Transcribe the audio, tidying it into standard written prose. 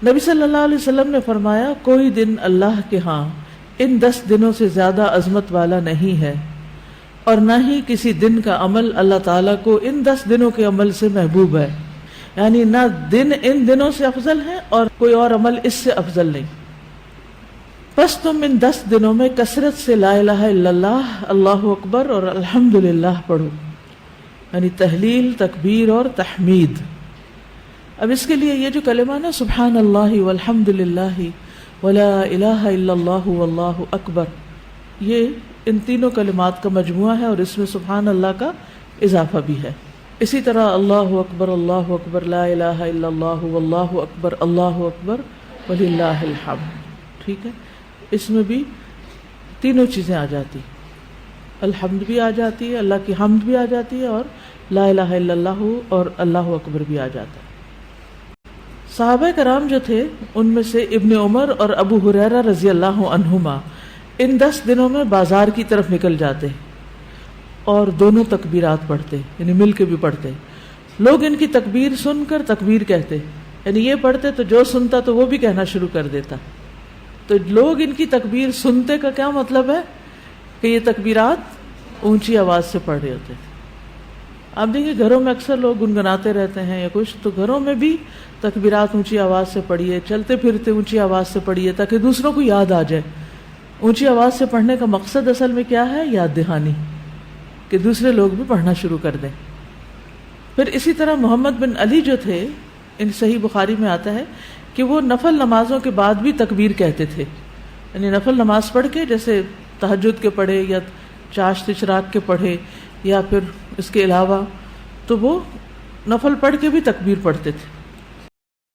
نبی صلی اللہ علیہ وسلم نے فرمایا کوئی دن اللہ کے ہاں ان 10 دنوں سے زیادہ عظمت والا نہیں ہے، اور نہ ہی کسی دن کا عمل اللہ تعالیٰ کو ان 10 دنوں کے عمل سے محبوب ہے، یعنی نہ دن ان دنوں سے افضل ہے اور کوئی اور عمل اس سے افضل نہیں۔ پس تم ان 10 دنوں میں کثرت سے لا الہ الا اللہ، اللہ اکبر اور الحمدللہ پڑھو، یعنی تحلیل، تکبیر اور تحمید۔ اب اس کے لیے یہ جو کلمہ نا سبحان اللہ والحمد للہ ولا الہ الا اللہ واللہ اکبر، یہ ان تینوں کلمات کا مجموعہ ہے اور اس میں سبحان اللہ کا اضافہ بھی ہے۔ اسی طرح اللہ اکبر لا الہ الا اللہ واللہ اکبر وللہ الحمد، ٹھیک ہے، اس میں بھی تینوں چیزیں آ جاتی، الحمد بھی آ جاتی ہے، اللہ کی حمد بھی آ جاتی ہے، اور لا الہ الا اللہ اور اللہ اکبر بھی آ جاتا ہے۔ صحابہ کرام جو تھے ان میں سے ابن عمر اور ابو ہریرہ رضی اللہ عنہما ان 10 دنوں میں بازار کی طرف نکل جاتے اور دونوں تکبیرات پڑھتے، یعنی مل کے بھی پڑھتے۔ لوگ ان کی تکبیر سن کر تکبیر کہتے، یعنی یہ پڑھتے تو جو سنتا تو وہ بھی کہنا شروع کر دیتا۔ تو لوگ ان کی تکبیر سنتے کا کیا مطلب ہے کہ یہ تکبیرات اونچی آواز سے پڑھ رہے ہوتے تھے۔ آپ دیکھیں گھروں میں اکثر لوگ گنگناتے رہتے ہیں یا کچھ، تو گھروں میں بھی تکبیرات اونچی آواز سے پڑھیے، چلتے پھرتے اونچی آواز سے پڑھیے تاکہ دوسروں کو یاد آ جائے۔ اونچی آواز سے پڑھنے کا مقصد اصل میں کیا ہے؟ یاد دہانی، کہ دوسرے لوگ بھی پڑھنا شروع کر دیں۔ پھر اسی طرح محمد بن علی جو تھے، ان صحیح بخاری میں آتا ہے کہ وہ نفل نمازوں کے بعد بھی تکبیر کہتے تھے، یعنی نفل نماز پڑھ کے، جیسے تہجد کے پڑھے یا چاشت اشراق کے پڑھے یا پھر اس کے علاوہ، تو وہ نفل پڑھ کے بھی تکبیر پڑھتے تھے۔